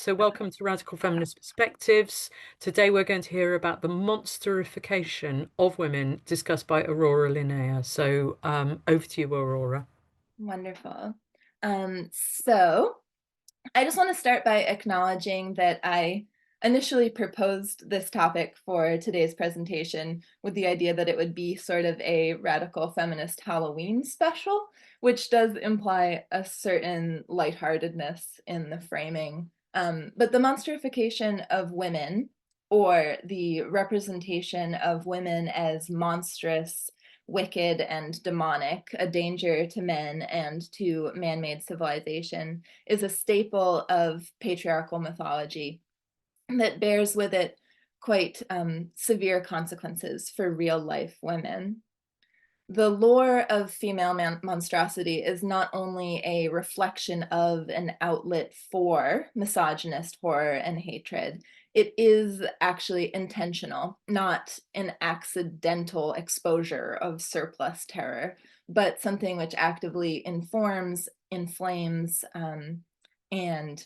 so welcome to Radical Feminist Perspectives. Today we're going to hear about the monsterification of women discussed by Aurora Linnea. So over to you, Aurora. Wonderful. So I just want to start by acknowledging that I initially proposed this topic for today's presentation with the idea that it would be sort of a radical feminist Halloween special, which does imply a certain lightheartedness in the framing. But the monsterification of women, or the representation of women as monstrous, wicked, and demonic, a danger to men and to man-made civilization, is a staple of patriarchal mythology that bears with it quite severe consequences for real-life women. The lore of female monstrosity is not only a reflection of an outlet for misogynist horror and hatred, it is actually intentional, not an accidental exposure of surplus terror, but something which actively informs, inflames, and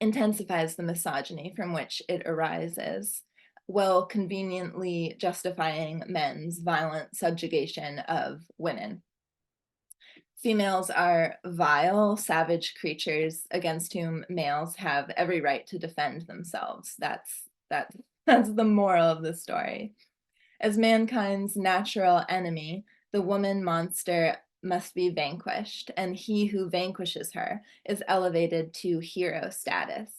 intensifies the misogyny from which it arises, while conveniently justifying men's violent subjugation of women. Females are vile, savage creatures against whom males have every right to defend themselves. That's the moral of the story. As mankind's natural enemy, the woman monster must be vanquished, and he who vanquishes her is elevated to hero status.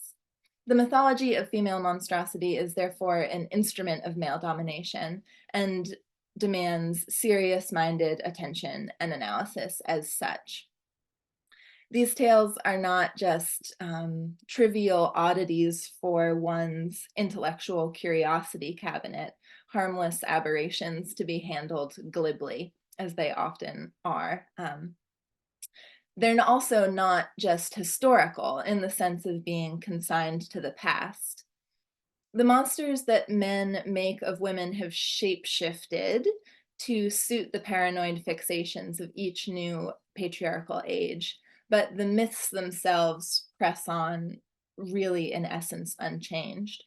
The mythology of female monstrosity is therefore an instrument of male domination and demands serious-minded attention and analysis as such. These tales are not just trivial oddities for one's intellectual curiosity cabinet, harmless aberrations to be handled glibly, as they often are. They're also not just historical in the sense of being consigned to the past. The monsters that men make of women have shape-shifted to suit the paranoid fixations of each new patriarchal age, but the myths themselves press on, really in essence unchanged.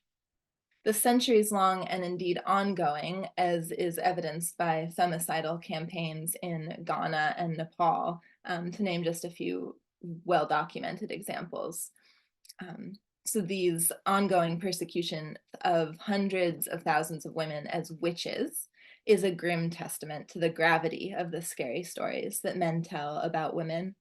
The centuries-long and indeed ongoing, as is evidenced by femicidal campaigns in Ghana and Nepal, to name just a few well-documented examples. So these ongoing persecution of hundreds of thousands of women as witches is a grim testament to the gravity of the scary stories that men tell about women.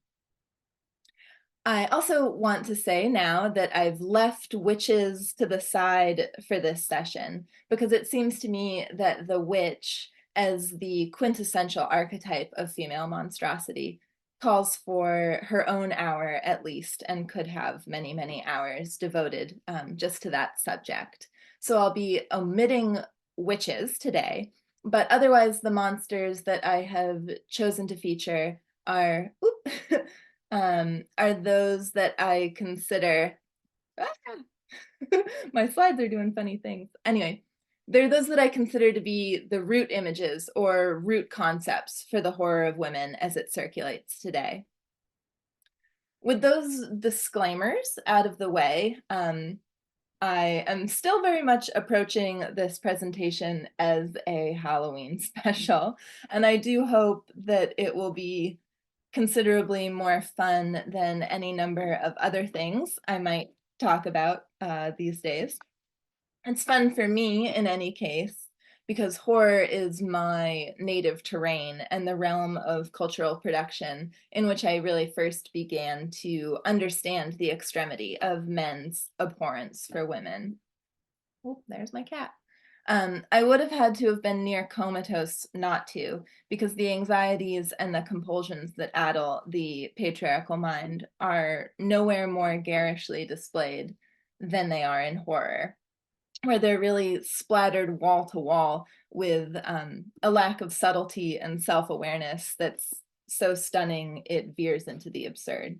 I also want to say now that I've left witches to the side for this session because it seems to me that the witch, as the quintessential archetype of female monstrosity, calls for her own hour at least and could have many, many hours devoted just to that subject. So I'll be omitting witches today, but otherwise the monsters that I have chosen to feature are those that I consider, my slides are doing funny things. Anyway, they're those that I consider to be the root images or root concepts for the horror of women as it circulates today. With those disclaimers out of the way, I am still very much approaching this presentation as a Halloween special, and I do hope that it will be considerably more fun than any number of other things I might talk about these days. It's fun for me in any case, because horror is my native terrain and the realm of cultural production in which I really first began to understand the extremity of men's abhorrence for women. Oh, there's my cat. I would have had to have been near comatose not to, because the anxieties and the compulsions that addle the patriarchal mind are nowhere more garishly displayed than they are in horror, where they're really splattered wall to wall with a lack of subtlety and self-awareness that's so stunning it veers into the absurd.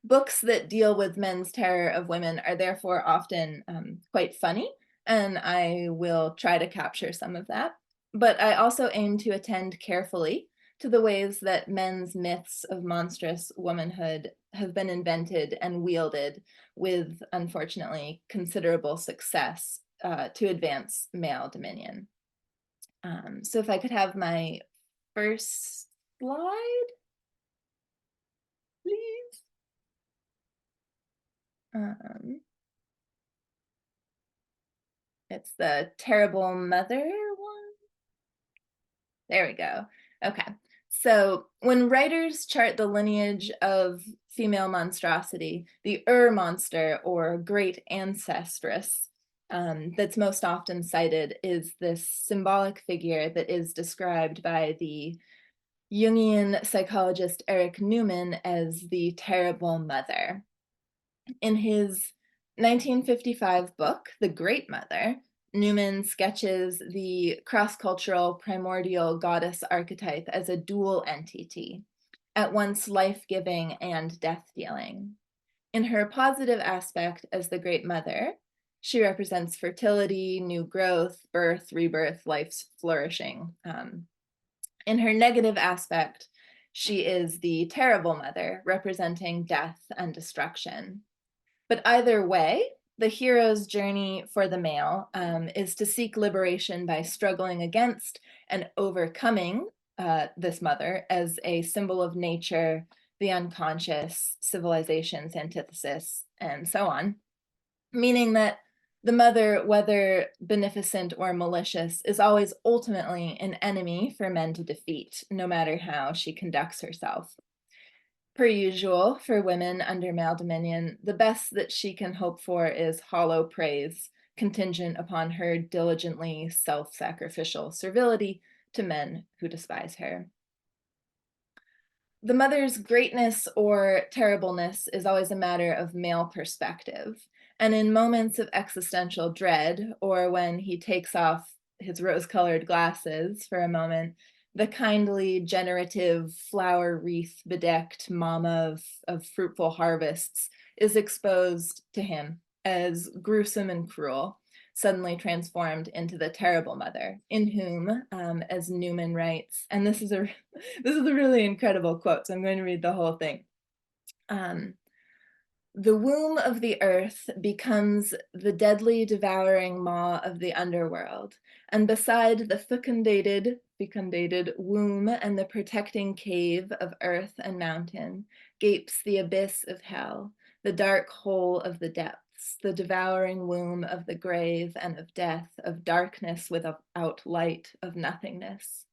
Books that deal with men's terror of women are therefore often quite funny, and I will try to capture some of that. But I also aim to attend carefully to the ways that men's myths of monstrous womanhood have been invented and wielded with, unfortunately, considerable success to advance male dominion. So if I could have my first slide, please. It's the terrible mother one. There we go. Okay. So when writers chart the lineage of female monstrosity, the monster or great ancestress that's most often cited is this symbolic figure that is described by the Jungian psychologist Eric Newman as the terrible mother. In his 1955 book, The Great Mother, Newman sketches the cross-cultural primordial goddess archetype as a dual entity, at once life-giving and death-dealing. In her positive aspect as the Great Mother, she represents fertility, new growth, birth, rebirth, life's flourishing. In her negative aspect, she is the terrible mother, representing death and destruction. But either way, the hero's journey for the male is to seek liberation by struggling against and overcoming this mother as a symbol of nature, the unconscious, civilization's antithesis, and so on. Meaning that the mother, whether beneficent or malicious, is always ultimately an enemy for men to defeat, no matter how she conducts herself. Per usual, for women under male dominion, the best that she can hope for is hollow praise, contingent upon her diligently self-sacrificial servility to men who despise her. The mother's greatness or terribleness is always a matter of male perspective, and in moments of existential dread, or when he takes off his rose-colored glasses for a moment, the kindly, generative, flower wreath bedecked mama of fruitful harvests is exposed to him as gruesome and cruel, suddenly transformed into the terrible mother, in whom, as Newman writes, and this is a really incredible quote, so I'm going to read the whole thing. The womb of the earth becomes the deadly devouring maw of the underworld, and beside the fecundated womb and the protecting cave of earth and mountain gapes the abyss of hell, the dark hole of the depths, the devouring womb of the grave and of death, of darkness without light, of nothingness.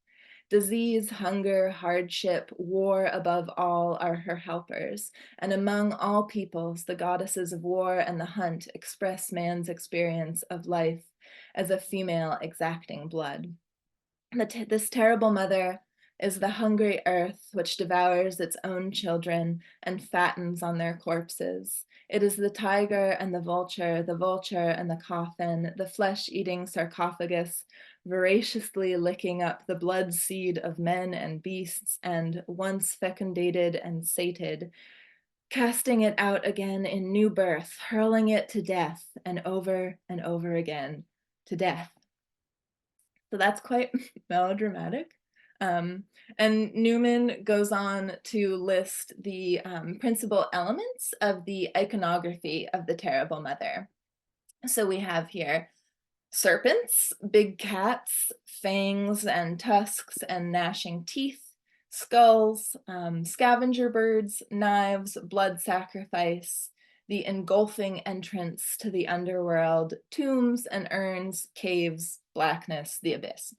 Disease, hunger, hardship, war above all are her helpers, and among all peoples, the goddesses of war and the hunt express man's experience of life as a female exacting blood. This terrible mother is the hungry earth which devours its own children and fattens on their corpses. It is the tiger and the vulture and the coffin, the flesh-eating sarcophagus, voraciously licking up the blood seed of men and beasts, and once fecundated and sated, casting it out again in new birth, hurling it to death, and over again to death. So that's quite melodramatic. And Newman goes on to list the principal elements of the iconography of the terrible mother. So we have here serpents, big cats, fangs and tusks and gnashing teeth, skulls, scavenger birds, knives, blood sacrifice, the engulfing entrance to the underworld, tombs and urns, caves, blackness, the abyss.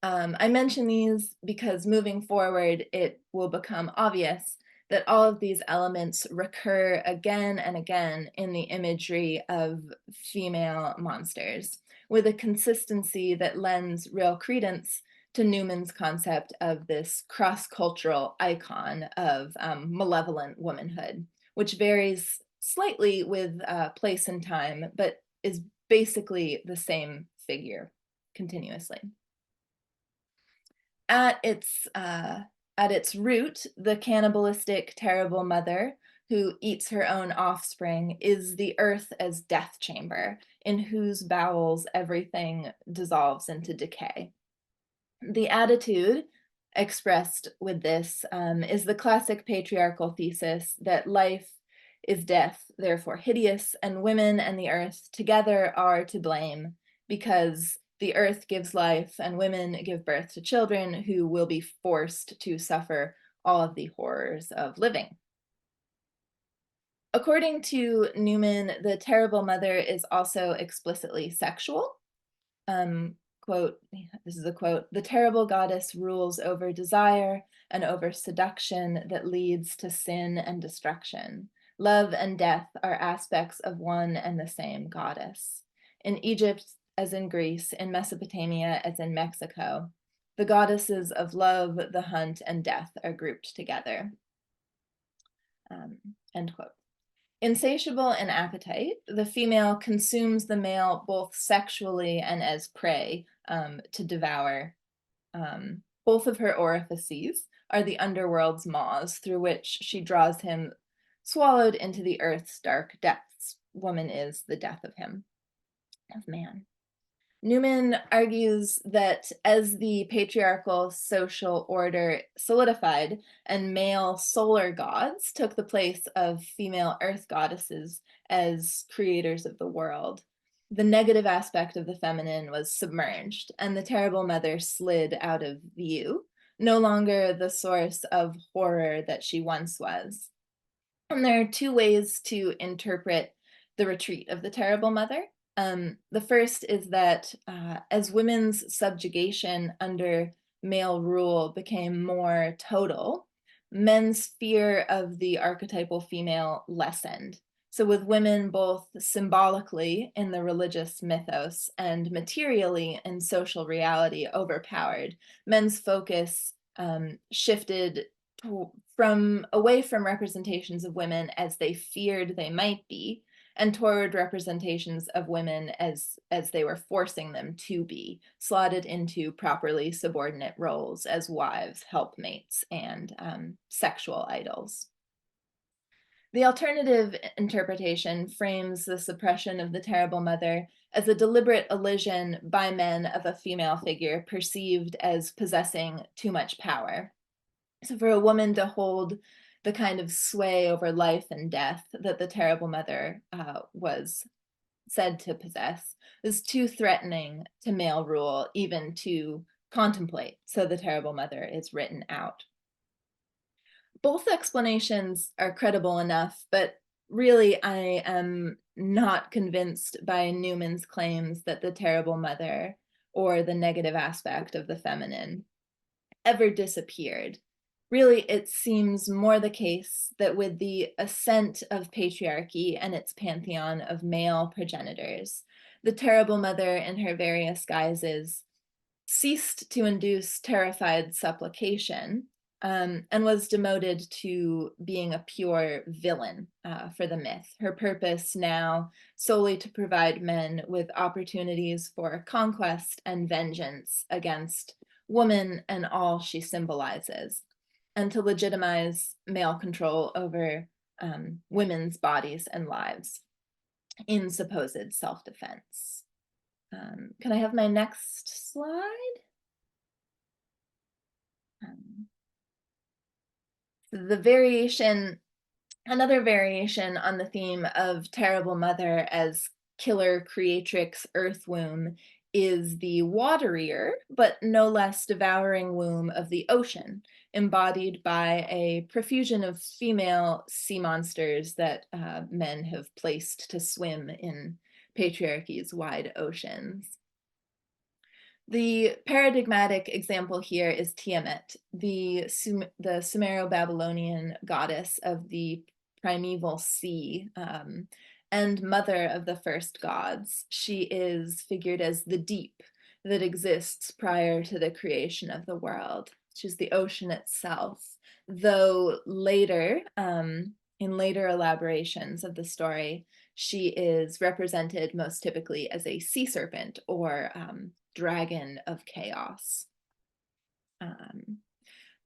I mention these because moving forward, it will become obvious that all of these elements recur again and again in the imagery of female monsters, with a consistency that lends real credence to Newman's concept of this cross-cultural icon of malevolent womanhood, which varies slightly with place and time, but is basically the same figure continuously. At its root, the cannibalistic, terrible mother who eats her own offspring is the earth as death chamber, in whose bowels everything dissolves into decay. The attitude expressed with this is the classic patriarchal thesis that life is death, therefore hideous, and women and the earth together are to blame because the earth gives life and women give birth to children who will be forced to suffer all of the horrors of living. According to Newman, the terrible mother is also explicitly sexual. Quote, this is a quote, "The terrible goddess rules over desire and over seduction that leads to sin and destruction. Love and death are aspects of one and the same goddess. In Egypt as in Greece, in Mesopotamia as in Mexico, the goddesses of love, the hunt, and death are grouped together." End quote. Insatiable in appetite, the female consumes the male both sexually and as prey to devour. Both of her orifices are the underworld's maws through which she draws him swallowed into the earth's dark depths. Woman is the death of him, of man. Newman argues that as the patriarchal social order solidified and male solar gods took the place of female earth goddesses as creators of the world, the negative aspect of the feminine was submerged and the terrible mother slid out of view, no longer the source of horror that she once was. And there are two ways to interpret the retreat of the terrible mother. The first is that as women's subjugation under male rule became more total, men's fear of the archetypal female lessened. So with women both symbolically in the religious mythos and materially in social reality overpowered, men's focus shifted from away from representations of women as they feared they might be, and toward representations of women as they were forcing them to be, slotted into properly subordinate roles as wives, helpmates, and sexual idols. The alternative interpretation frames the suppression of the terrible mother as a deliberate elision by men of a female figure perceived as possessing too much power. So for a woman to hold the kind of sway over life and death that the terrible mother was said to possess is too threatening to male rule, even to contemplate. So the terrible mother is written out. Both explanations are credible enough, but really I am not convinced by Newman's claims that the terrible mother or the negative aspect of the feminine ever disappeared. Really, it seems more the case that with the ascent of patriarchy and its pantheon of male progenitors, the terrible mother in her various guises ceased to induce terrified supplication and was demoted to being a pure villain for the myth. Her purpose now solely to provide men with opportunities for conquest and vengeance against woman and all she symbolizes, and to legitimize male control over women's bodies and lives in supposed self-defense. Can I have my next slide? The variation, another variation on the theme of terrible mother as killer creatrix earth womb is the waterier, but no less devouring womb of the ocean, embodied by a profusion of female sea monsters that men have placed to swim in patriarchy's wide oceans. The paradigmatic example here is Tiamat, the Sumero-Babylonian goddess of the primeval sea and mother of the first gods. She is figured as the deep that exists prior to the creation of the world. She's the ocean itself, though later, in later elaborations of the story, she is represented most typically as a sea serpent or dragon of chaos.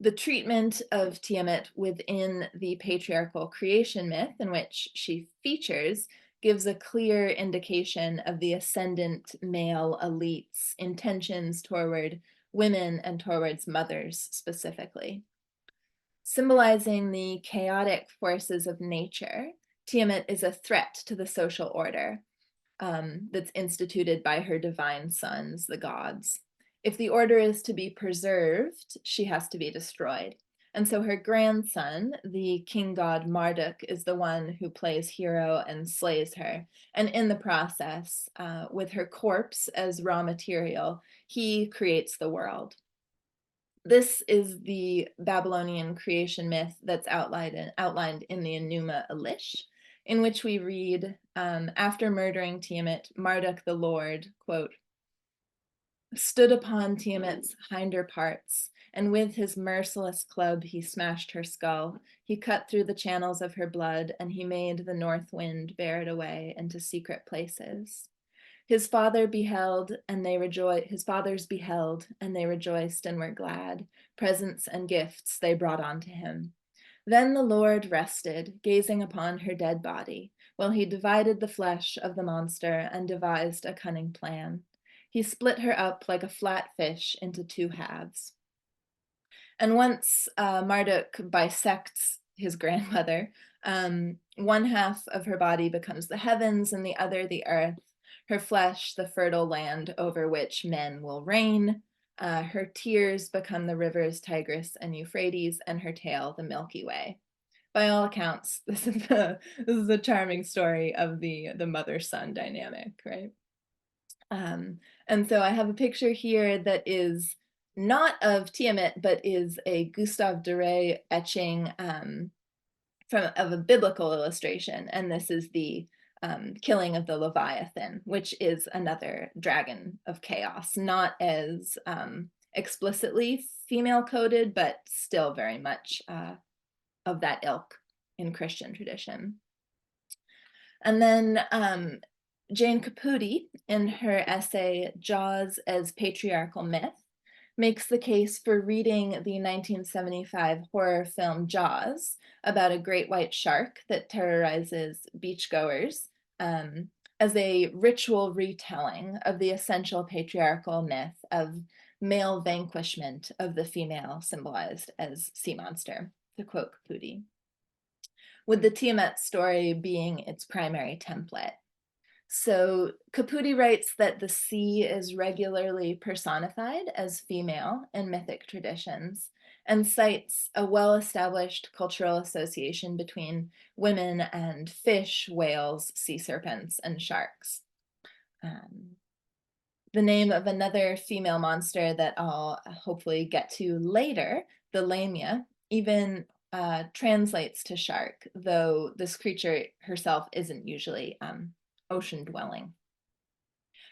The treatment of Tiamat within the patriarchal creation myth in which she features gives a clear indication of the ascendant male elite's intentions toward women and towards mothers specifically. Symbolizing the chaotic forces of nature, Tiamat is a threat to the social order that's instituted by her divine sons, the gods. If the order is to be preserved, she has to be destroyed. And so her grandson, the king god Marduk, is the one who plays hero and slays her. And in the process, with her corpse as raw material, he creates the world. This is the Babylonian creation myth that's outlined in the Enuma Elish, in which we read, after murdering Tiamat, Marduk the Lord, quote, stood upon Tiamat's hinder parts, and with his merciless club he smashed her skull. He cut through the channels of her blood, and he made the north wind bear it away into secret places. His fathers beheld, and they rejoiced and were glad. Presents and gifts they brought unto him. Then the Lord rested, gazing upon her dead body, while he divided the flesh of the monster and devised a cunning plan. He split her up like a flat fish into two halves. And once Marduk bisects his grandmother, one half of her body becomes the heavens and the other the earth, her flesh the fertile land over which men will reign. Her tears become the rivers Tigris and Euphrates, and her tail the Milky Way. By all accounts, this is a charming story of the mother-son dynamic, right? And so I have a picture here that is not of Tiamat, but is a Gustave Doré etching of a biblical illustration. And this is the killing of the Leviathan, which is another dragon of chaos, not as explicitly female coded, but still very much of that ilk in Christian tradition. And then Jane Caputi, in her essay Jaws as Patriarchal Myth, makes the case for reading the 1975 horror film Jaws about a great white shark that terrorizes beachgoers as a ritual retelling of the essential patriarchal myth of male vanquishment of the female, symbolized as sea monster, to quote Caputi, with the Tiamat story being its primary template. So Caputi writes that the sea is regularly personified as female in mythic traditions, and cites a well-established cultural association between women and fish, whales, sea serpents, and sharks. The name of another female monster that I'll hopefully get to later, the Lamia, even translates to shark, though this creature herself isn't usually ocean dwelling.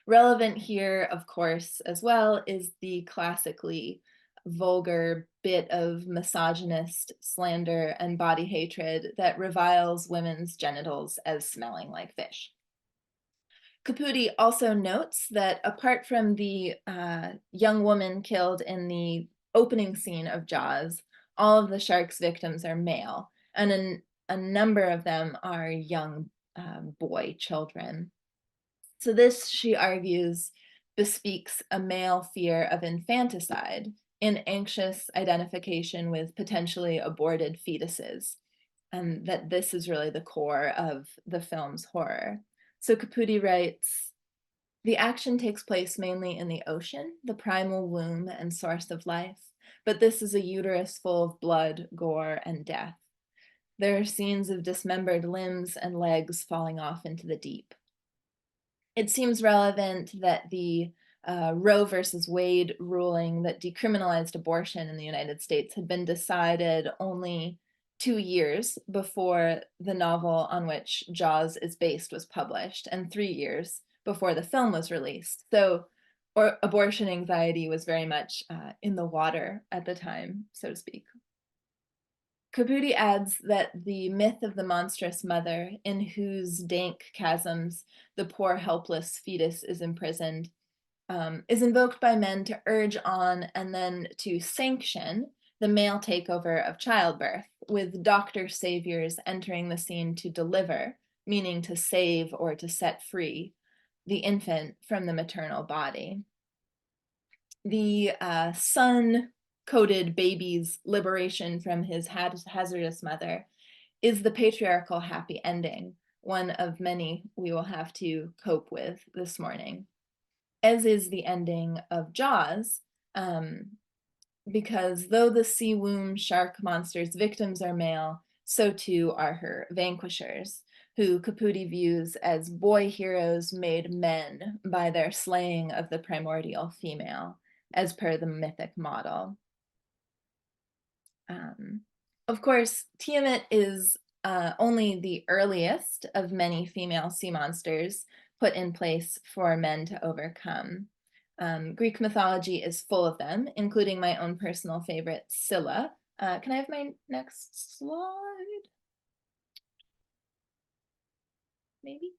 Relevant here, of course, as well, is the classically vulgar bit of misogynist slander and body hatred that reviles women's genitals as smelling like fish. Caputi also notes that apart from the young woman killed in the opening scene of Jaws, all of the shark's victims are male, and a number of them are young boy children. So this, she argues, bespeaks a male fear of infanticide in anxious identification with potentially aborted fetuses, and that this is really the core of the film's horror. So Caputi writes, the action takes place mainly in the ocean, the primal womb and source of life, but this is a uterus full of blood, gore, and death. There are scenes of dismembered limbs and legs falling off into the deep. It seems relevant that the Roe versus Wade ruling that decriminalized abortion in the United States had been decided only 2 years before the novel on which Jaws is based was published, and 3 years before the film was released. So abortion anxiety was very much in the water at the time, so to speak. Caputi adds that the myth of the monstrous mother, in whose dank chasms the poor helpless fetus is imprisoned, is invoked by men to urge on and then to sanction the male takeover of childbirth, with doctor saviors entering the scene to deliver, meaning to save or to set free, the infant from the maternal body. the sun-coated baby's liberation from his hazardous mother is the patriarchal happy ending, one of many we will have to cope with this morning, as is the ending of Jaws, because though the sea womb shark monster's victims are male, so too are her vanquishers, who Caputi views as boy heroes made men by their slaying of the primordial female, as per the mythic model. Of course, Tiamat is only the earliest of many female sea monsters put in place for men to overcome. Greek mythology is full of them, including my own personal favorite, Scylla. Can I have my next slide? Maybe?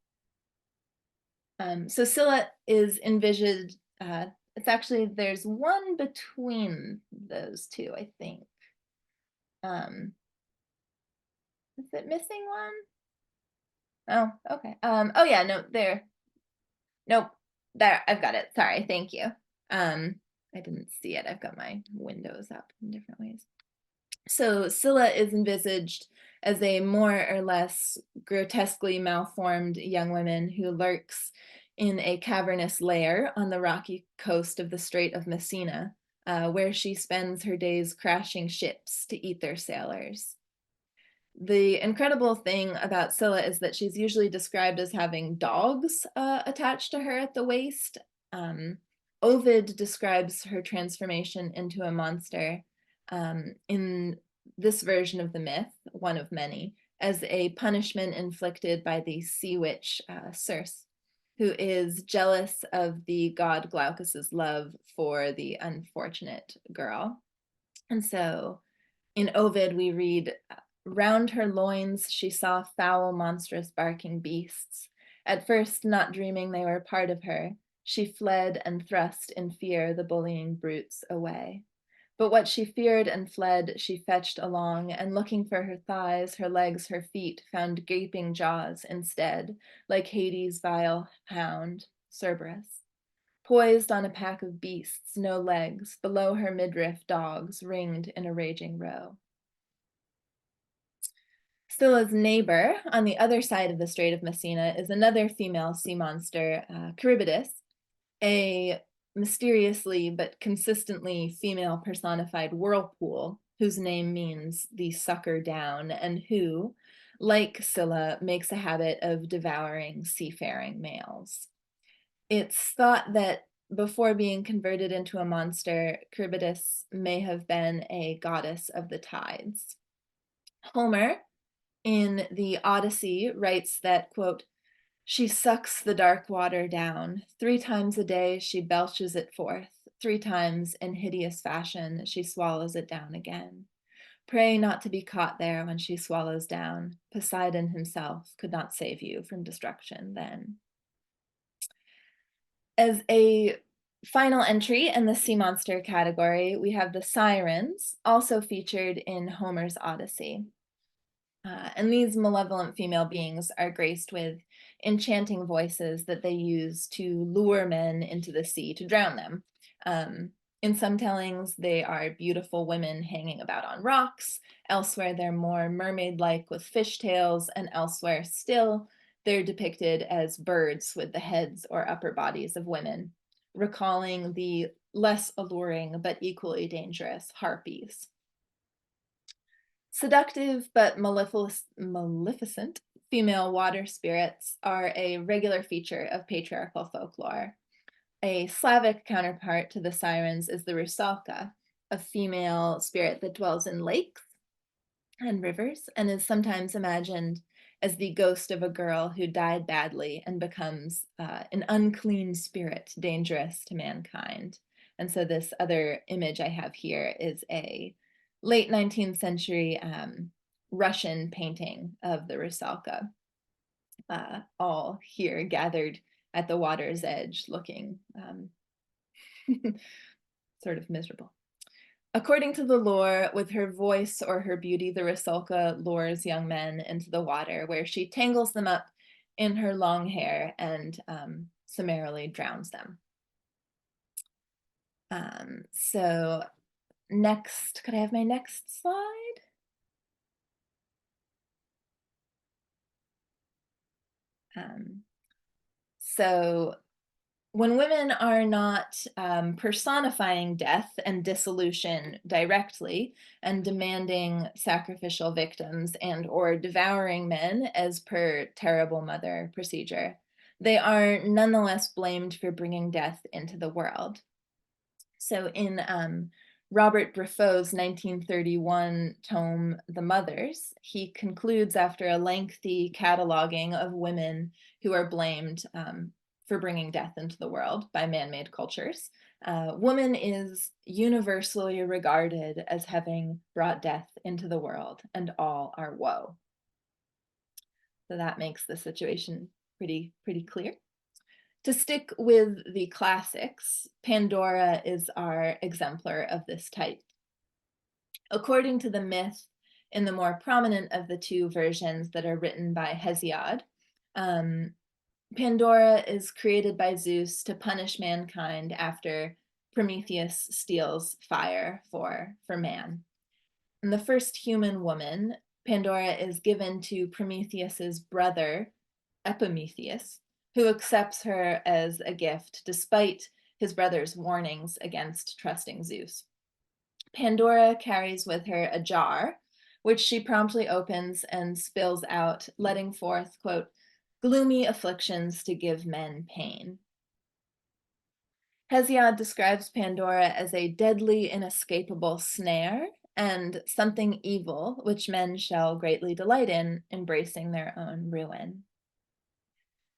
So Scylla is envisioned, it's actually, there's one between those two, I think. Is it missing one? Oh, okay. Oh yeah, no, there. Nope, there, I've got it. Sorry, thank you. I didn't see it. I've got my windows up in different ways. So Scylla is envisaged as a more or less grotesquely malformed young woman who lurks in a cavernous lair on the rocky coast of the Strait of Messina, where she spends her days crashing ships to eat their sailors. The incredible thing about Scylla is that she's usually described as having dogs attached to her at the waist. Ovid describes her transformation into a monster in this version of the myth, one of many, as a punishment inflicted by the sea witch Circe, who is jealous of the god Glaucus's love for the unfortunate girl. And so in Ovid, we read, round her loins she saw foul, monstrous, barking beasts. At first, not dreaming they were part of her, she fled and thrust in fear the bullying brutes away. But what she feared and fled, she fetched along, and looking for her thighs, her legs, her feet, found gaping jaws instead, like Hades' vile hound, Cerberus. Poised on a pack of beasts, no legs, below her midriff dogs ringed in a raging row. Scylla's neighbor on the other side of the Strait of Messina is another female sea monster, Charybdis, a mysteriously but consistently female personified whirlpool whose name means the sucker down, and who, like Scylla, makes a habit of devouring seafaring males. It's thought that before being converted into a monster, Charybdis may have been a goddess of the tides. Homer, in the Odyssey, writes that, quote, she sucks the dark water down. 3 times a day she belches it forth. 3 times in hideous fashion she swallows it down again. Pray not to be caught there when she swallows down. Poseidon himself could not save you from destruction then. As a final entry in the sea monster category, we have the sirens, also featured in Homer's Odyssey. And these malevolent female beings are graced with enchanting voices that they use to lure men into the sea to drown them. In some tellings, they are beautiful women hanging about on rocks. Elsewhere, they're more mermaid-like with fishtails, and elsewhere still, they're depicted as birds with the heads or upper bodies of women, recalling the less alluring but equally dangerous harpies. Seductive but maleficent female water spirits are a regular feature of patriarchal folklore. A Slavic counterpart to the sirens is the rusalka, a female spirit that dwells in lakes and rivers and is sometimes imagined as the ghost of a girl who died badly and becomes an unclean spirit dangerous to mankind. And so this other image I have here is a late 19th century Russian painting of the rusalka, all here gathered at the water's edge looking sort of miserable. According to the lore, with her voice or her beauty, the rusalka lures young men into the water, where she tangles them up in her long hair and summarily drowns them. So next, could I have my next slide? So when women are not personifying death and dissolution directly and demanding sacrificial victims and or devouring men as per terrible mother procedure, they are nonetheless blamed for bringing death into the world. So in Robert Briffault's 1931 tome, The Mothers, he concludes after a lengthy cataloging of women who are blamed for bringing death into the world by man-made cultures. Woman is universally regarded as having brought death into the world, and all are woe. So that makes the situation pretty clear. To stick with the classics, Pandora is our exemplar of this type. According to the myth, in the more prominent of the two versions that are written by Hesiod, Pandora is created by Zeus to punish mankind after Prometheus steals fire for man. And the first human woman, Pandora, is given to Prometheus's brother, Epimetheus, who accepts her as a gift despite his brother's warnings against trusting Zeus. Pandora carries with her a jar, which she promptly opens and spills out, letting forth, quote, gloomy afflictions to give men pain. Hesiod describes Pandora as a deadly, inescapable snare and something evil, which men shall greatly delight in, embracing their own ruin.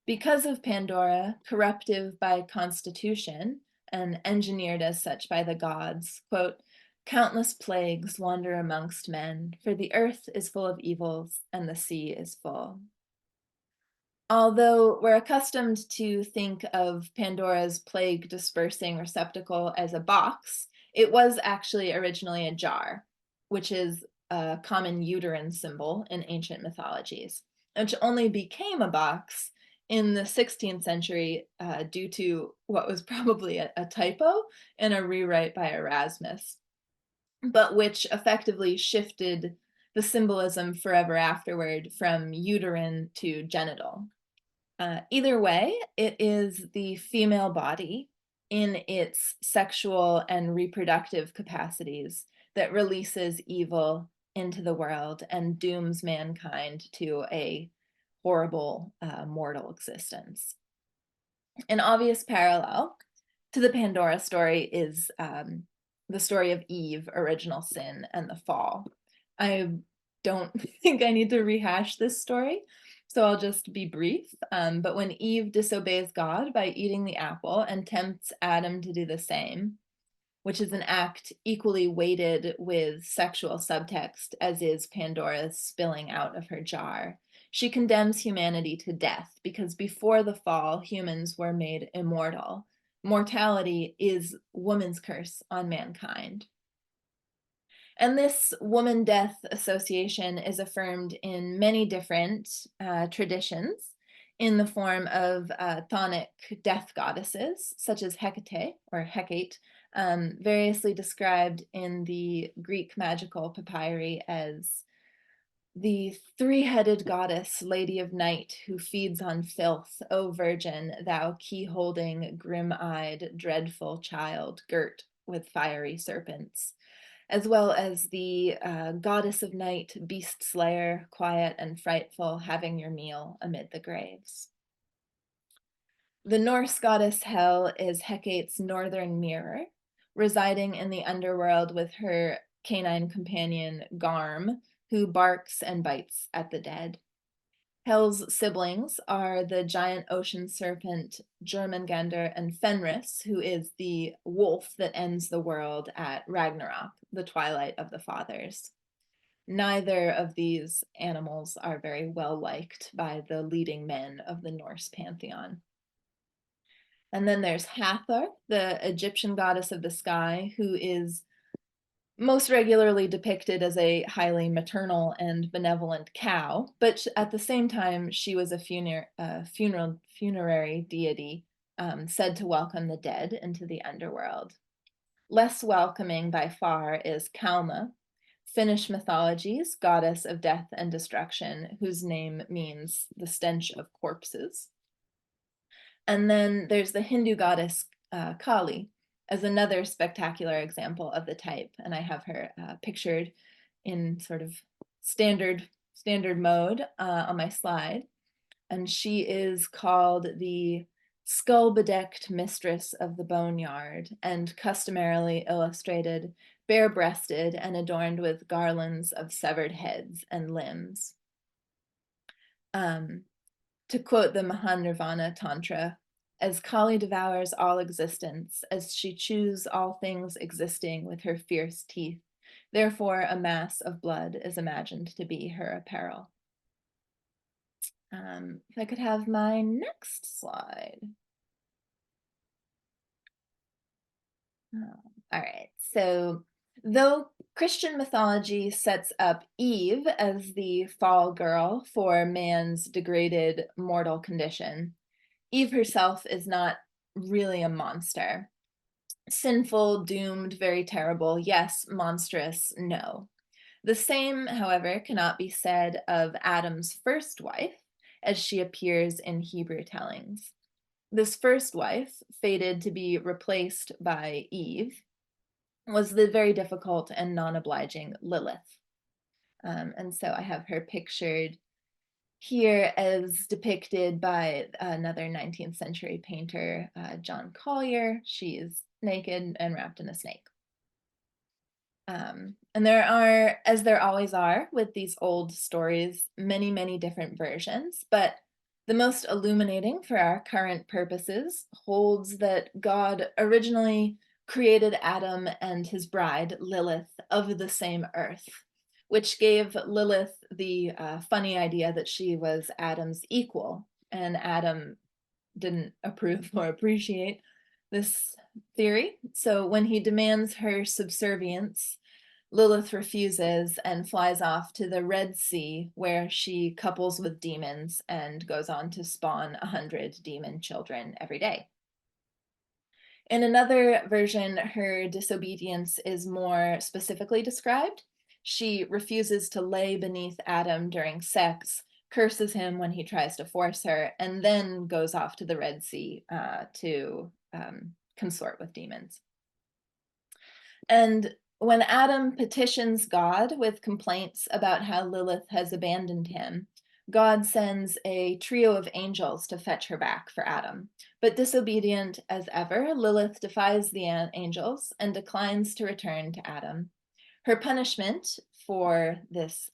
Because of Pandora, corruptive by constitution and engineered as such by the gods, quote, countless plagues wander amongst men, for the earth is full of evils and the sea is full. Although we're accustomed to think of Pandora's plague dispersing receptacle as a box, it was actually originally a jar, which is a common uterine symbol in ancient mythologies, which only became a box in the 16th century due to what was probably a typo in a rewrite by Erasmus, but which effectively shifted the symbolism forever afterward from uterine to genital. Either way, it is the female body in its sexual and reproductive capacities that releases evil into the world and dooms mankind to a horrible mortal existence. An obvious parallel to the Pandora story is the story of Eve, original sin, and the fall. I don't think I need to rehash this story, so I'll just be brief. But when Eve disobeys God by eating the apple and tempts Adam to do the same, which is an act equally weighted with sexual subtext as is Pandora's spilling out of her jar, she condemns humanity to death because before the fall, humans were made immortal. Mortality is woman's curse on mankind. And this woman-death association is affirmed in many different traditions in the form of chthonic death goddesses, such as Hecate, or Hecate, variously described in the Greek magical papyri as the three-headed goddess, lady of night, who feeds on filth, O virgin, thou key-holding, grim-eyed, dreadful child, girt with fiery serpents, as well as the goddess of night, beast slayer, quiet and frightful, having your meal amid the graves. The Norse goddess Hel is Hecate's northern mirror, residing in the underworld with her canine companion Garm, who barks and bites at the dead. Hel's siblings are the giant ocean serpent Jormungandr and Fenris, who is the wolf that ends the world at Ragnarok, the twilight of the fathers. Neither of these animals are very well liked by the leading men of the Norse pantheon. And then there's Hathor, the Egyptian goddess of the sky, who is most regularly depicted as a highly maternal and benevolent cow, but at the same time, she was a funerary deity said to welcome the dead into the underworld. Less welcoming by far is Kalma, Finnish mythology's goddess of death and destruction, whose name means the stench of corpses. And then there's the Hindu goddess Kali as another spectacular example of the type. And I have her pictured in sort of standard mode on my slide. And she is called the skull-bedecked mistress of the boneyard, and customarily illustrated bare-breasted and adorned with garlands of severed heads and limbs. To quote the Mahanirvana Tantra, as Kali devours all existence, as she chews all things existing with her fierce teeth, therefore a mass of blood is imagined to be her apparel. If I could have my next slide. All right, so though Christian mythology sets up Eve as the fall girl for man's degraded mortal condition, Eve herself is not really a monster. Sinful, doomed, very terrible, yes. Monstrous, no. The same, however, cannot be said of Adam's first wife, as she appears in Hebrew tellings. This first wife, fated to be replaced by Eve, was the very difficult and non-obliging Lilith. And so I have her pictured here as depicted by another 19th century painter, John Collier. She is naked and wrapped in a snake. And there are, as there always are with these old stories, many, many different versions, but the most illuminating for our current purposes holds that God originally created Adam and his bride, Lilith, of the same earth, which gave Lilith the funny idea that she was Adam's equal, and Adam didn't approve or appreciate this theory. So when he demands her subservience, Lilith refuses and flies off to the Red Sea, where she couples with demons and goes on to spawn 100 demon children every day. In another version, her disobedience is more specifically described. She refuses to lay beneath Adam during sex, curses him when he tries to force her, and then goes off to the Red Sea to consort with demons. And when Adam petitions God with complaints about how Lilith has abandoned him, God sends a trio of angels to fetch her back for Adam. But disobedient as ever, Lilith defies the angels and declines to return to Adam. Her punishment for this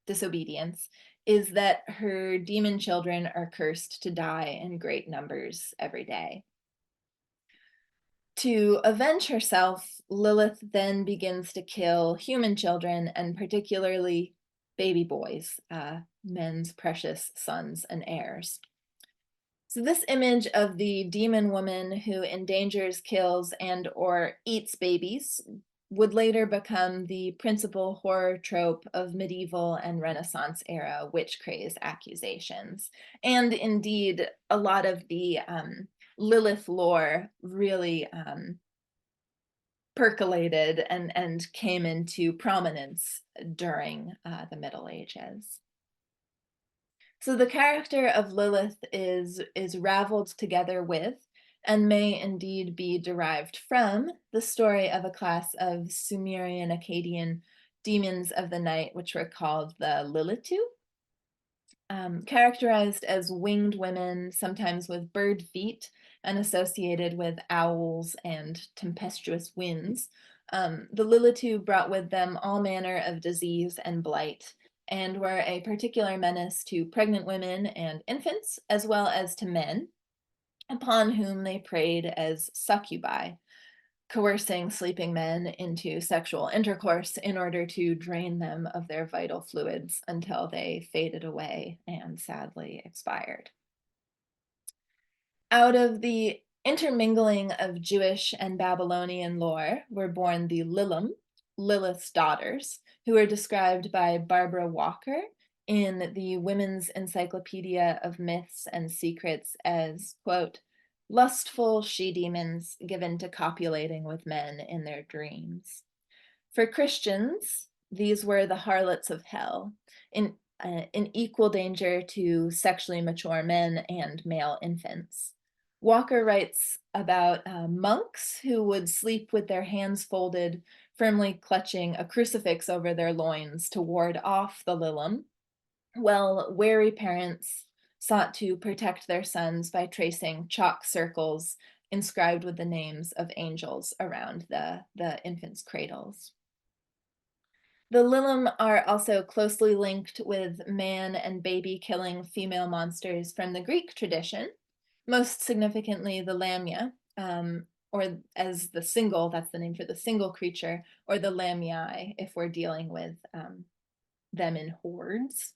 disobedience is that her demon children are cursed to die in great numbers every day. To avenge herself, Lilith then begins to kill human children, and particularly baby boys, men's precious sons and heirs. So this image of the demon woman who endangers, kills, and or eats babies would later become the principal horror trope of medieval and Renaissance era witch craze accusations. And indeed, a lot of the Lilith lore really percolated and came into prominence during the Middle Ages. So the character of Lilith is raveled together with, and may indeed be derived from, the story of a class of Sumerian Akkadian demons of the night, which were called the Lilitu. Characterized as winged women, sometimes with bird feet, and associated with owls and tempestuous winds. The Lilitu brought with them all manner of disease and blight, and were a particular menace to pregnant women and infants, as well as to men, upon whom they preyed as succubi, coercing sleeping men into sexual intercourse in order to drain them of their vital fluids until they faded away and sadly expired. Out of the intermingling of Jewish and Babylonian lore were born the Lilim, Lilith's daughters, who are described by Barbara Walker in the Women's Encyclopedia of Myths and Secrets as, quote, lustful she-demons given to copulating with men in their dreams. For Christians, these were the harlots of hell, in equal danger to sexually mature men and male infants. Walker writes about monks who would sleep with their hands folded, firmly clutching a crucifix over their loins to ward off the Lilith, while wary parents sought to protect their sons by tracing chalk circles inscribed with the names of angels around the infants' cradles. The Lilith are also closely linked with man and baby killing female monsters from the Greek tradition, most significantly the lamia, or as the single, that's the name for the single creature, or the lamiae if we're dealing with them in hordes.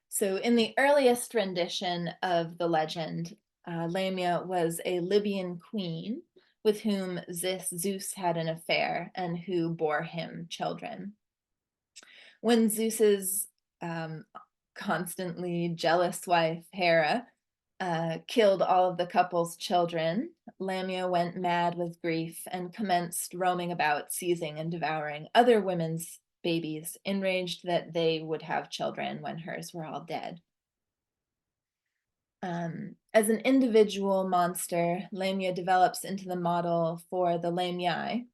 So in the earliest rendition of the legend, Lamia was a Libyan queen with whom Zeus had an affair and who bore him children. When Zeus's constantly jealous wife, Hera, killed all of the couple's children, Lamia went mad with grief and commenced roaming about, seizing and devouring other women's babies, enraged that they would have children when hers were all dead. As an individual monster, Lamia develops into the model for the lamiae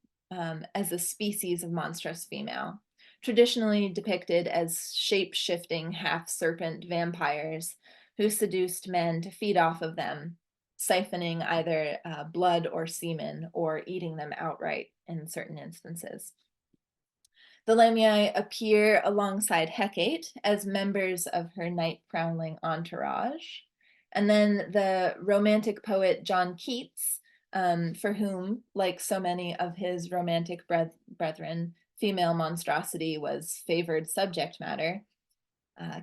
as a species of monstrous female, traditionally depicted as shape-shifting half-serpent vampires who seduced men to feed off of them, siphoning either blood or semen or eating them outright in certain instances. The lamiae appear alongside Hecate as members of her night-prowling entourage. And then the romantic poet John Keats, for whom, like so many of his romantic brethren, female monstrosity was favored subject matter.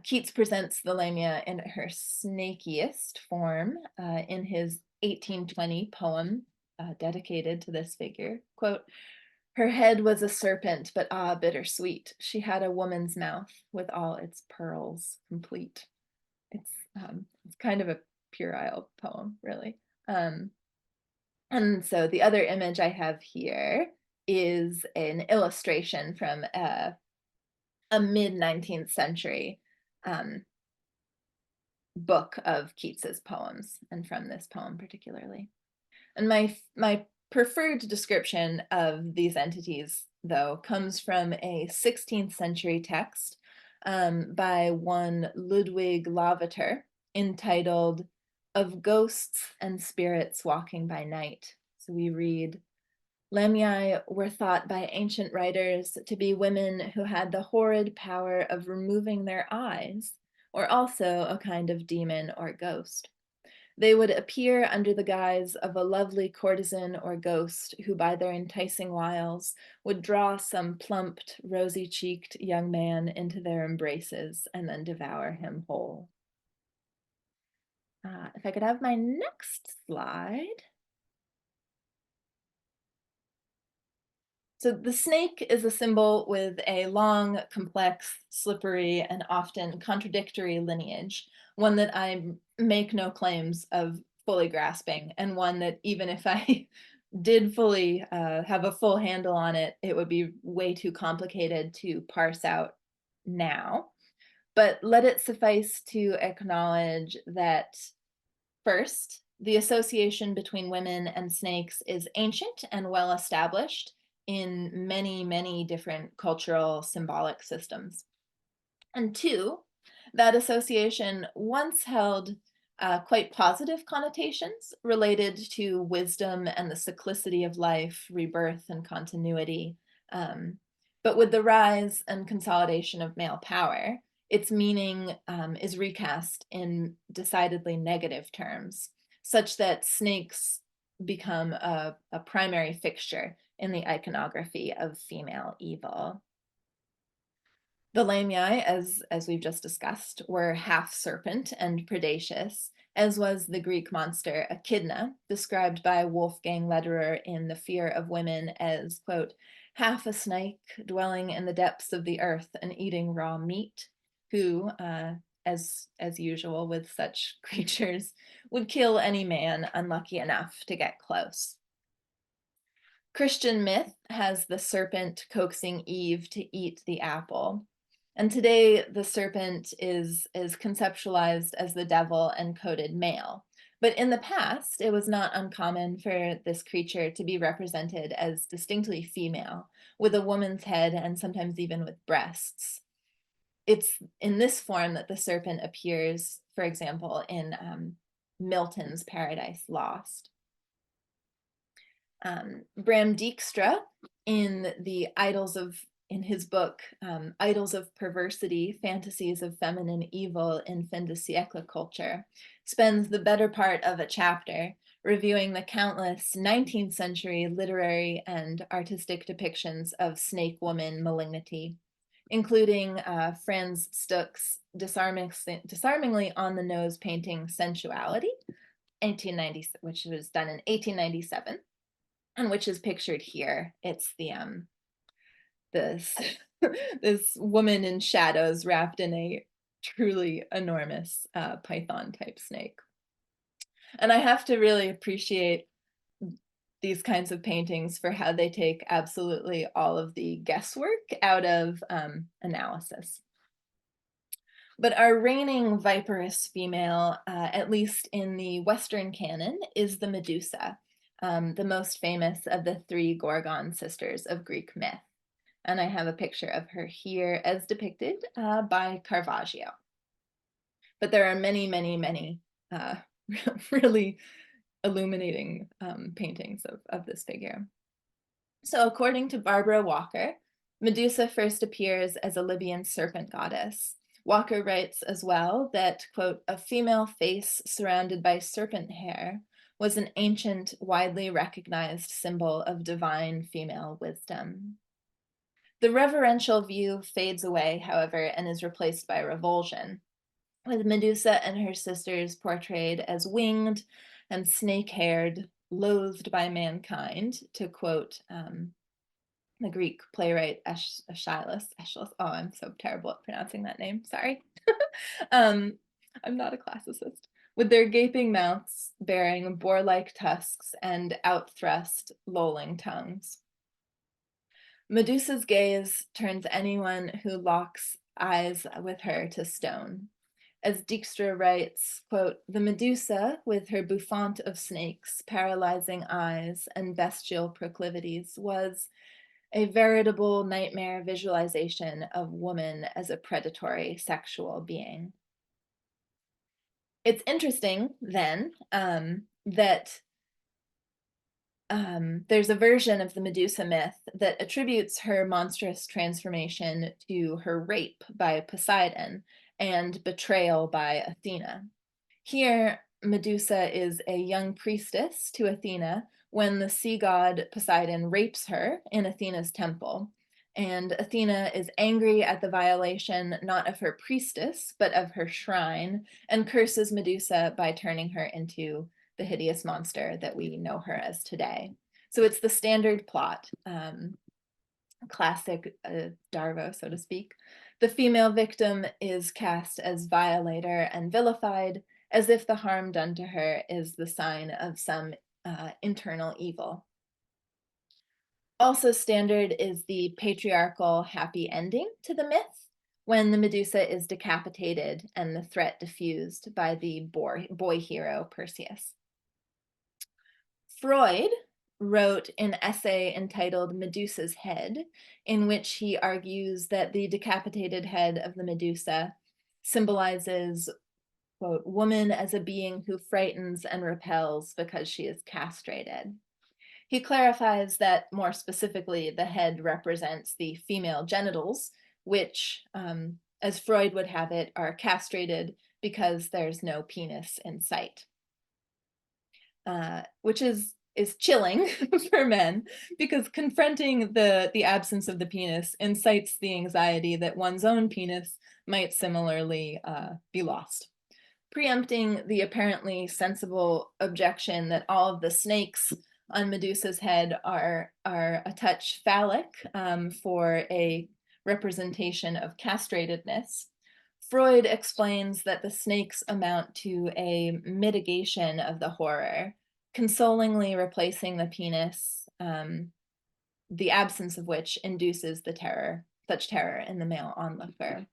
Keats presents the lamia in her snakiest form in his 1820 poem dedicated to this figure. Quote, "Her head was a serpent, but ah, bittersweet. She had a woman's mouth with all its pearls complete." It's kind of a puerile poem, really. And so the other image I have here is an illustration from a mid-19th century book of Keats's poems, and from this poem particularly. And my preferred description of these entities, though, comes from a 16th century text by one Ludwig Lavater entitled "Of Ghosts and Spirits Walking by Night." So we read, "Lamiae were thought by ancient writers to be women who had the horrid power of removing their eyes, or also a kind of demon or ghost. They would appear under the guise of a lovely courtesan or ghost who by their enticing wiles would draw some plumped, rosy-cheeked young man into their embraces and then devour him whole." If I could have my next slide. So the snake is a symbol with a long, complex, slippery, and often contradictory lineage, one that I make no claims of fully grasping, and one that even if I did fully have a full handle on it, it would be way too complicated to parse out now. But let it suffice to acknowledge that, first, the association between women and snakes is ancient and well established in many, many different cultural symbolic systems. And two, that association once held quite positive connotations related to wisdom and the cyclicity of life, rebirth, and continuity. But with the rise and consolidation of male power, its meaning is recast in decidedly negative terms, such that snakes become a primary fixture in the iconography of female evil. The lamiae, as we've just discussed, were half serpent and predaceous, as was the Greek monster Echidna, described by Wolfgang Lederer in The Fear of Women as, quote, "half a snake dwelling in the depths of the earth and eating raw meat," who, as usual with such creatures, would kill any man unlucky enough to get close. Christian myth has the serpent coaxing Eve to eat the apple. And today the serpent is conceptualized as the devil and coded male. But in the past, it was not uncommon for this creature to be represented as distinctly female, with a woman's head and sometimes even with breasts. It's in this form that the serpent appears, for example, in Milton's Paradise Lost. Bram Dijkstra, in his book, Idols of Perversity, Fantasies of Feminine Evil in Fin de Siècle Culture, spends the better part of a chapter reviewing the countless 19th century literary and artistic depictions of snake woman malignity, including Franz Stuck's disarmingly on-the-nose painting Sensuality, 1890, which was done in 1897, and which is pictured here. It's the this this woman in shadows wrapped in a truly enormous python type snake. And I have to really appreciate these kinds of paintings for how they take absolutely all of the guesswork out of analysis. But our reigning viperous female, at least in the Western canon, is the Medusa, the most famous of the three Gorgon sisters of Greek myth. And I have a picture of her here as depicted by Caravaggio. But there are many, many, many really illuminating paintings of this figure. So according to Barbara Walker, Medusa first appears as a Libyan serpent goddess. Walker writes as well that, quote, a female face surrounded by serpent hair was an ancient, widely recognized symbol of divine female wisdom. The reverential view fades away, however, and is replaced by revulsion, with Medusa and her sisters portrayed as winged and snake-haired, loathed by mankind, to quote the Greek playwright Aeschylus. Oh, I'm so terrible at pronouncing that name, sorry. I'm not a classicist. With their gaping mouths bearing boar-like tusks and out-thrust, lolling tongues. Medusa's gaze turns anyone who locks eyes with her to stone. As Dijkstra writes, quote, the Medusa, with her bouffant of snakes, paralyzing eyes, and bestial proclivities, was a veritable nightmare visualization of woman as a predatory sexual being. It's interesting, then, that there's a version of the Medusa myth that attributes her monstrous transformation to her rape by Poseidon and betrayal by Athena. Here, Medusa is a young priestess to Athena when the sea god Poseidon rapes her in Athena's temple. And Athena is angry at the violation not of her priestess, but of her shrine, and curses Medusa by turning her into the hideous monster that we know her as today. So it's the standard plot, classic Darvo, so to speak. The female victim is cast as violator and vilified, as if the harm done to her is the sign of some internal evil. Also standard is the patriarchal happy ending to the myth, when the Medusa is decapitated and the threat diffused by the boy hero Perseus. Freud wrote an essay entitled Medusa's Head, in which he argues that the decapitated head of the Medusa symbolizes, quote, woman as a being who frightens and repels because she is castrated. He clarifies that, more specifically, the head represents the female genitals, which, as Freud would have it, are castrated because there's no penis in sight. Which is chilling for men, because confronting the absence of the penis incites the anxiety that one's own penis might similarly be lost. Preempting the apparently sensible objection that all of the snakes on Medusa's head are a touch phallic for a representation of castratedness, Freud explains that the snakes amount to a mitigation of the horror, consolingly replacing the penis, the absence of which induces such terror in the male onlooker.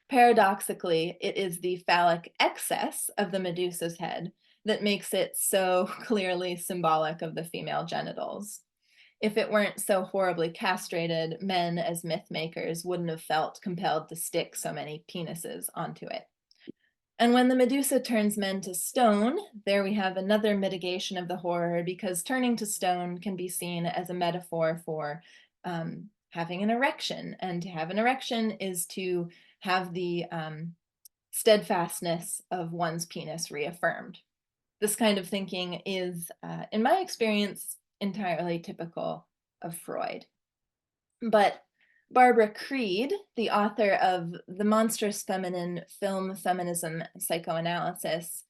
Paradoxically, it is the phallic excess of the Medusa's head that makes it so clearly symbolic of the female genitals. If it weren't so horribly castrated, men as myth makers wouldn't have felt compelled to stick so many penises onto it. And when the Medusa turns men to stone, there we have another mitigation of the horror, because turning to stone can be seen as a metaphor for having an erection. And to have an erection is to have the steadfastness of one's penis reaffirmed. This kind of thinking is, in my experience, entirely typical of Freud. But Barbara Creed, the author of The Monstrous Feminine Film Feminism Psychoanalysis,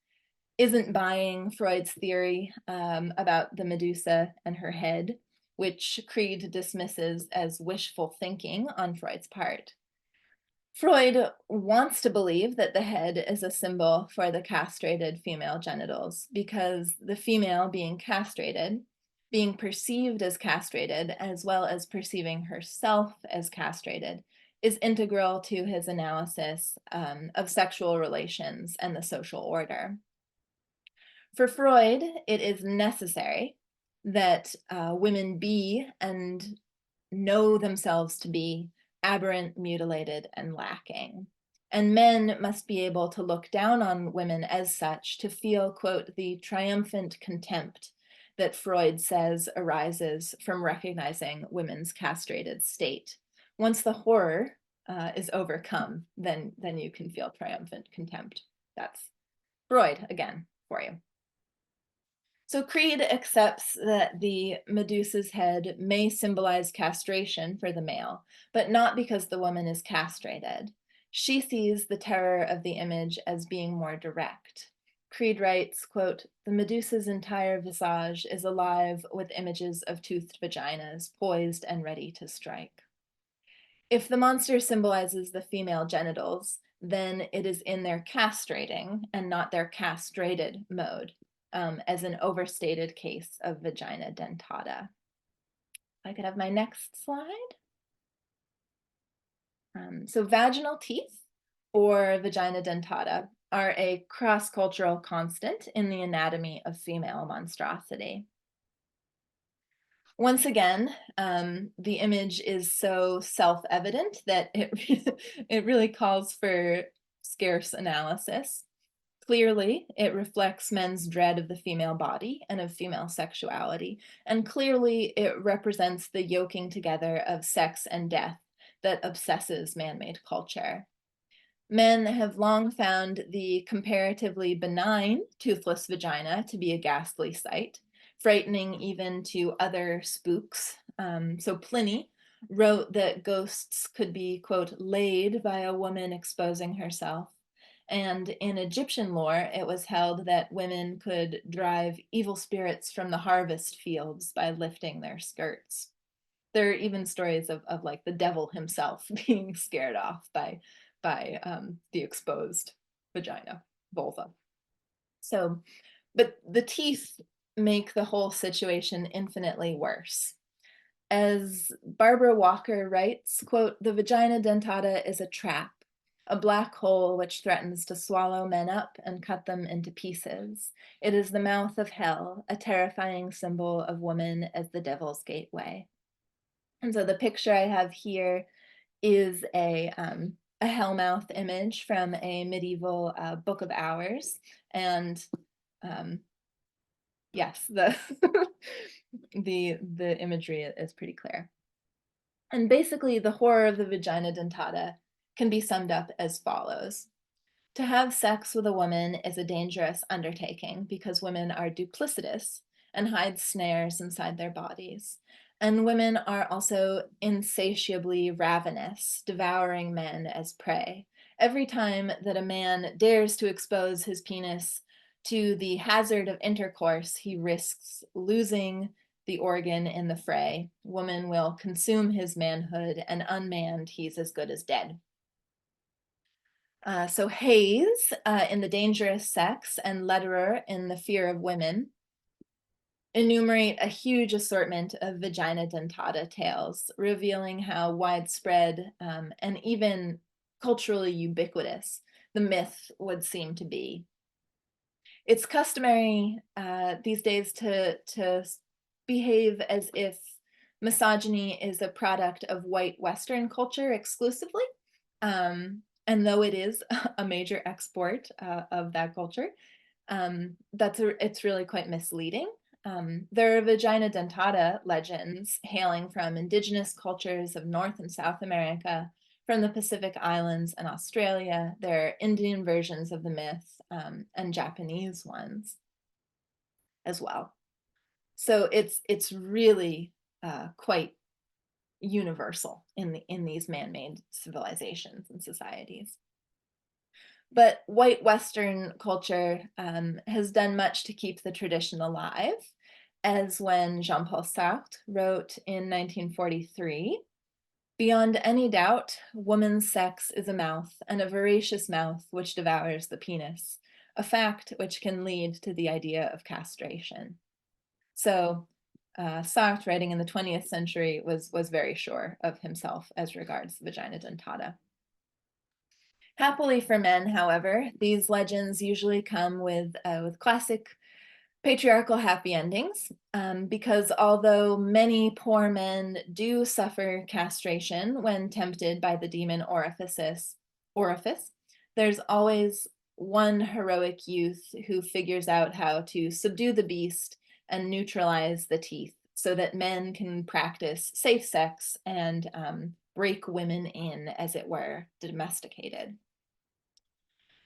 isn't buying Freud's theory about the Medusa and her head, which Creed dismisses as wishful thinking on Freud's part. Freud wants to believe that the head is a symbol for the castrated female genitals, because the female being castrated, being perceived as castrated, as well as perceiving herself as castrated, is integral to his analysis of sexual relations and the social order. For Freud, it is necessary that women be and know themselves to be aberrant, mutilated, and lacking. And men must be able to look down on women as such, to feel, quote, the triumphant contempt that Freud says arises from recognizing women's castrated state. Once the horror is overcome, then you can feel triumphant contempt. That's Freud again for you. So Creed accepts that the Medusa's head may symbolize castration for the male, but not because the woman is castrated. She sees the terror of the image as being more direct. Creed writes, quote, "The Medusa's entire visage is alive with images of toothed vaginas, poised and ready to strike." If the monster symbolizes the female genitals, then it is in their castrating and not their castrated mode, as an overstated case of vagina dentata. If I could have my next slide. So vaginal teeth, or vagina dentata, are a cross-cultural constant in the anatomy of female monstrosity. Once again, the image is so self-evident that it really calls for scarce analysis. Clearly, it reflects men's dread of the female body and of female sexuality, and clearly it represents the yoking together of sex and death that obsesses man-made culture. Men have long found the comparatively benign toothless vagina to be a ghastly sight, frightening even to other spooks. So Pliny wrote that ghosts could be, quote, laid by a woman exposing herself. And in Egyptian lore, it was held that women could drive evil spirits from the harvest fields by lifting their skirts. There are even stories of like the devil himself being scared off by the exposed vagina, vulva. So, but the teeth make the whole situation infinitely worse. As Barbara Walker writes, quote, "The vagina dentata is a trap, a black hole which threatens to swallow men up and cut them into pieces. It is the mouth of hell, a terrifying symbol of woman as the devil's gateway." And so the picture I have here is a hellmouth image from a medieval Book of Hours. And yes, the the imagery is pretty clear. And basically, the horror of the vagina dentata can be summed up as follows. To have sex with a woman is a dangerous undertaking, because women are duplicitous and hide snares inside their bodies. And women are also insatiably ravenous, devouring men as prey. Every time that a man dares to expose his penis to the hazard of intercourse, he risks losing the organ in the fray. Woman will consume his manhood, and unmanned, he's as good as dead. So Hayes in The Dangerous Sex and Lederer in The Fear of Women enumerate a huge assortment of vagina dentata tales, revealing how widespread and even culturally ubiquitous the myth would seem to be. It's customary these days to behave as if misogyny is a product of white Western culture exclusively. And though it is a major export of that culture, it's really quite misleading. There are vagina dentata legends hailing from indigenous cultures of North and South America, from the Pacific Islands and Australia. There are Indian versions of the myth and Japanese ones as well. So it's really quite universal in these man-made civilizations and societies. But white Western culture has done much to keep the tradition alive, as when Jean-Paul Sartre wrote in 1943, "Beyond any doubt, woman's sex is a mouth, and a voracious mouth which devours the penis, a fact which can lead to the idea of castration." So Sartre, writing in the 20th century, was very sure of himself as regards vagina dentata. Happily for men, however, these legends usually come with classic patriarchal happy endings, because although many poor men do suffer castration when tempted by the demon orifice, there's always one heroic youth who figures out how to subdue the beast and neutralize the teeth so that men can practice safe sex and break women in, as it were, domesticated.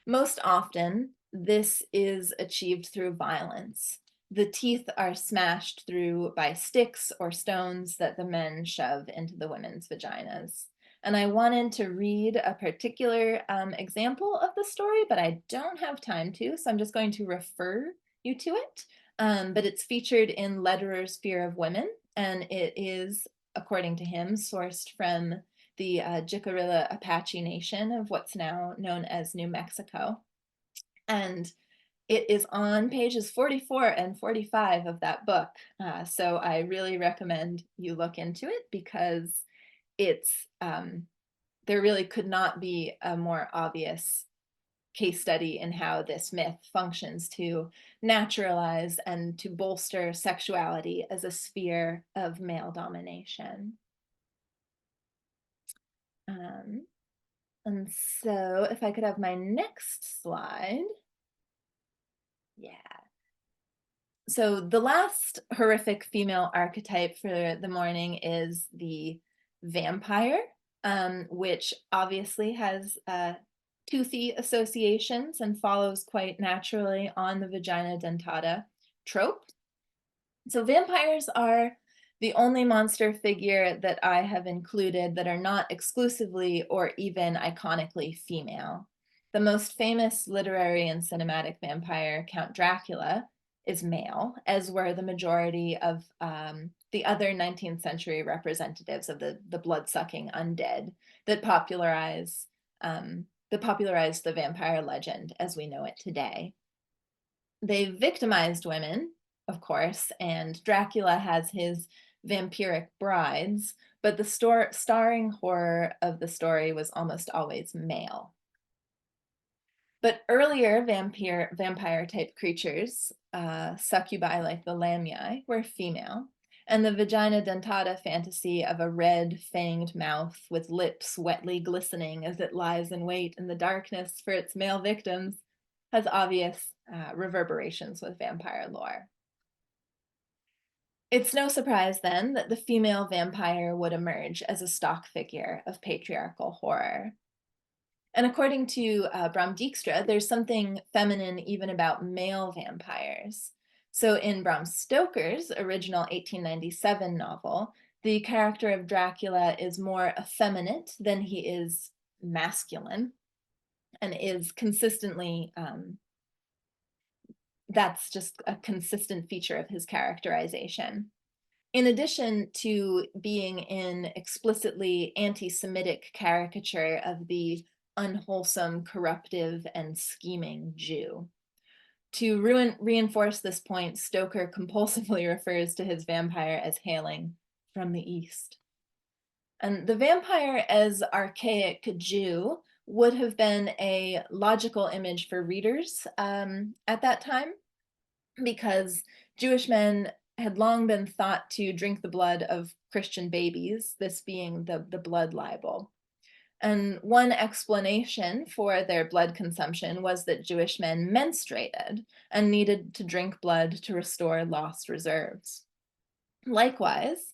Most often, this is achieved through violence. The teeth are smashed through by sticks or stones that the men shove into the women's vaginas. And I wanted to read a particular example of the story, but I don't have time to, so I'm just going to refer you to it. But it's featured in Lederer's Fear of Women, and it is, according to him, sourced from the Jicarilla Apache Nation of what's now known as New Mexico. And it is on pages 44 and 45 of that book. So I really recommend you look into it, because it's there really could not be a more obvious case study in how this myth functions to naturalize and to bolster sexuality as a sphere of male domination. And so if I could have my next slide. Yeah. So the last horrific female archetype for the morning is the vampire, which obviously has toothy associations and follows quite naturally on the vagina dentata trope. So vampires are the only monster figure that I have included that are not exclusively or even iconically female. The most famous literary and cinematic vampire, Count Dracula, is male, as were the majority of the other 19th century representatives of the blood-sucking undead that popularized the vampire legend as we know it today. They victimized women, of course, and Dracula has his vampiric brides, but the starring horror of the story was almost always male. But earlier vampire type creatures, succubi like the lamii, were female, and the vagina dentata fantasy of a red fanged mouth with lips wetly glistening as it lies in wait in the darkness for its male victims has obvious reverberations with vampire lore. It's no surprise then that the female vampire would emerge as a stock figure of patriarchal horror. And according to Bram Dijkstra, there's something feminine even about male vampires. So in Bram Stoker's original 1897 novel, the character of Dracula is more effeminate than he is masculine, and is consistently, that's just a consistent feature of his characterization. In addition to being an explicitly anti-Semitic caricature of the unwholesome, corruptive, and scheming Jew. To reinforce this point, Stoker compulsively refers to his vampire as hailing from the East. And the vampire as archaic Jew would have been a logical image for readers at that time, because Jewish men had long been thought to drink the blood of Christian babies, this being the blood libel. And one explanation for their blood consumption was that Jewish men menstruated and needed to drink blood to restore lost reserves. Likewise,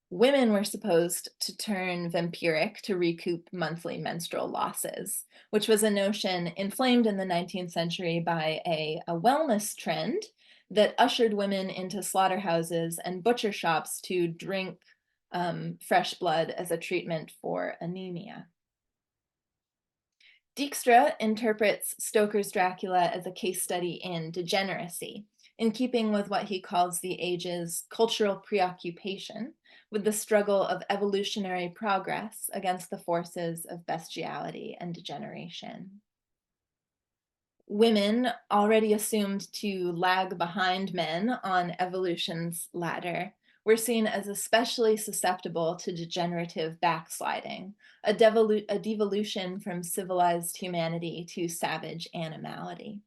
women were supposed to turn vampiric to recoup monthly menstrual losses, which was a notion inflamed in the 19th century by a wellness trend that ushered women into slaughterhouses and butcher shops to drink fresh blood as a treatment for anemia. Dijkstra interprets Stoker's Dracula as a case study in degeneracy, in keeping with what he calls the age's cultural preoccupation with the struggle of evolutionary progress against the forces of bestiality and degeneration. Women, already assumed to lag behind men on evolution's ladder, were seen as especially susceptible to degenerative backsliding, a devolution from civilized humanity to savage animality.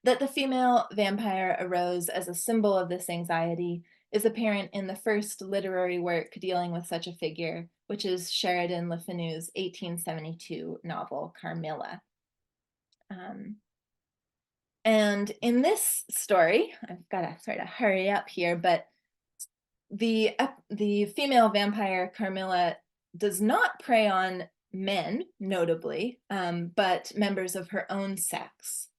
That the female vampire arose as a symbol of this anxiety is apparent in the first literary work dealing with such a figure, which is Sheridan Le Fanu's 1872 novel, Carmilla. And in this story, I've got to sort of hurry up here, but the female vampire Carmilla does not prey on men, notably, but members of her own sex.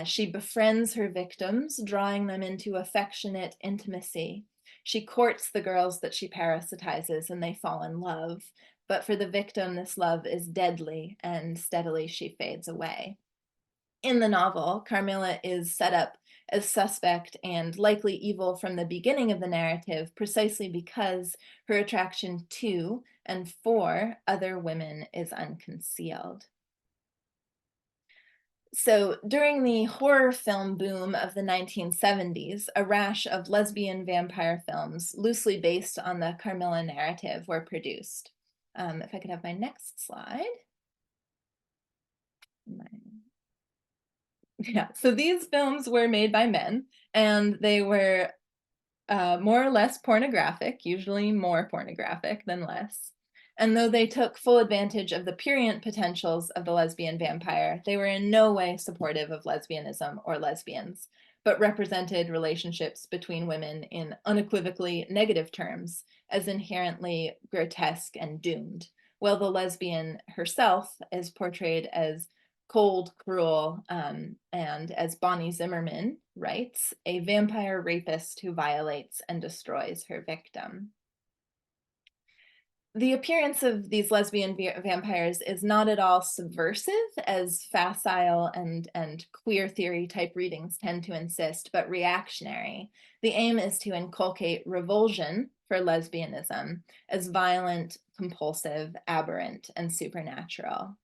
She befriends her victims, drawing them into affectionate intimacy. She courts the girls that she parasitizes, and they fall in love. But for the victim, this love is deadly, and steadily she fades away. In the novel, Carmilla is set up as suspect and likely evil from the beginning of the narrative, precisely because her attraction to and for other women is unconcealed. So during the horror film boom of the 1970s, a rash of lesbian vampire films loosely based on the Carmilla narrative were produced. If I could have my next slide. Yeah, so these films were made by men, and they were more or less pornographic, usually more pornographic than less. And though they took full advantage of the prurient potentials of the lesbian vampire, they were in no way supportive of lesbianism or lesbians, but represented relationships between women in unequivocally negative terms as inherently grotesque and doomed, while the lesbian herself is portrayed as cold, cruel, and as Bonnie Zimmerman writes, a vampire rapist who violates and destroys her victim. The appearance of these lesbian vampires is not at all subversive, as facile and queer theory type readings tend to insist, but reactionary. The aim is to inculcate revulsion for lesbianism as violent, compulsive, aberrant, and supernatural.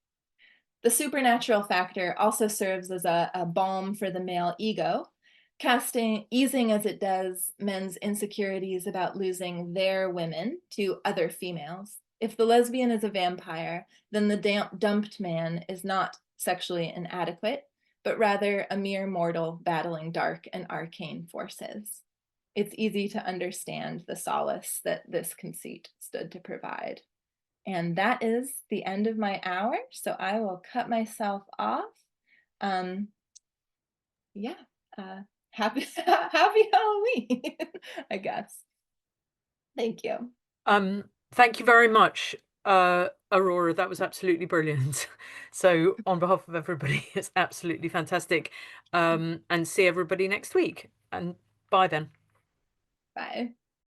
The supernatural factor also serves as a balm for the male ego, easing as it does men's insecurities about losing their women to other females. If the lesbian is a vampire, then the dumped man is not sexually inadequate, but rather a mere mortal battling dark and arcane forces. It's easy to understand the solace that this conceit stood to provide. And that is the end of my hour, so I will cut myself off. Yeah, happy Halloween, I guess. Thank you. Thank you very much, Aurora. That was absolutely brilliant. So on behalf of everybody, it's absolutely fantastic. And see everybody next week. And bye then. Bye.